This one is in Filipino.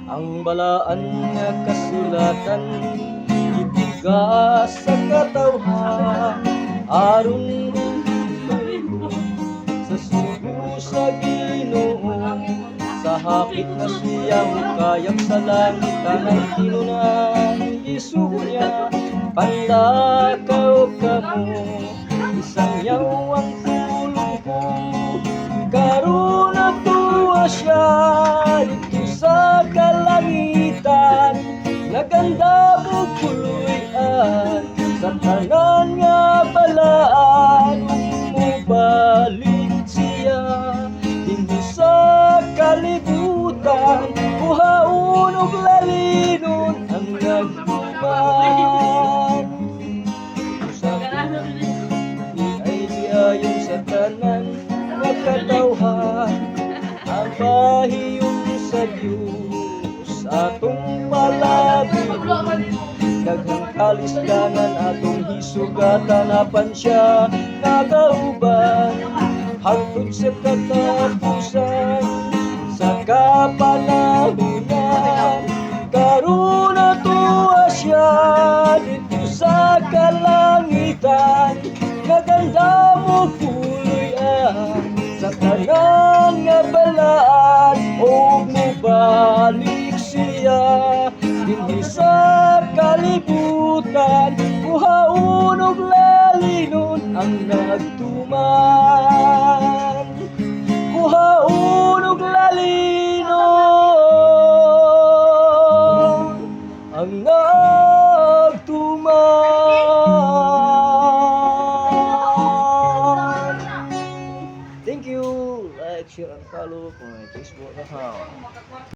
Ang balaan nga kasulatan ibigas sa katawhan aron sa sugo sa Ginoo sa hapit na siya mukayag sa langit kanang tinunan isugo niya pandakaw kamo isang yaw ang pulong ko karon natuwa siya dito sa kalangitan naganda mo kuluyan sa tanan nga balaan mubalik siya hindi sa kalibutan buhaon ug lalinon ang nagtuman ay diayon sa tanan nga katawhan ang pahiyon sa Diyos atong palabi daghang kalisdanan atong hisugatan apan siya nakauban hangtod sa katapusan sa kapanahunan karon natuwa siya dito sa kalangitan naganda mo kuluyan sa tanan nga balaan o mubalik siya dinhi sa kalibutan buhaon ug lalinon ang nagtuman buhaon ug lalinon ang nagtuman. Thank you. Like, share, and follow for my Facebook account.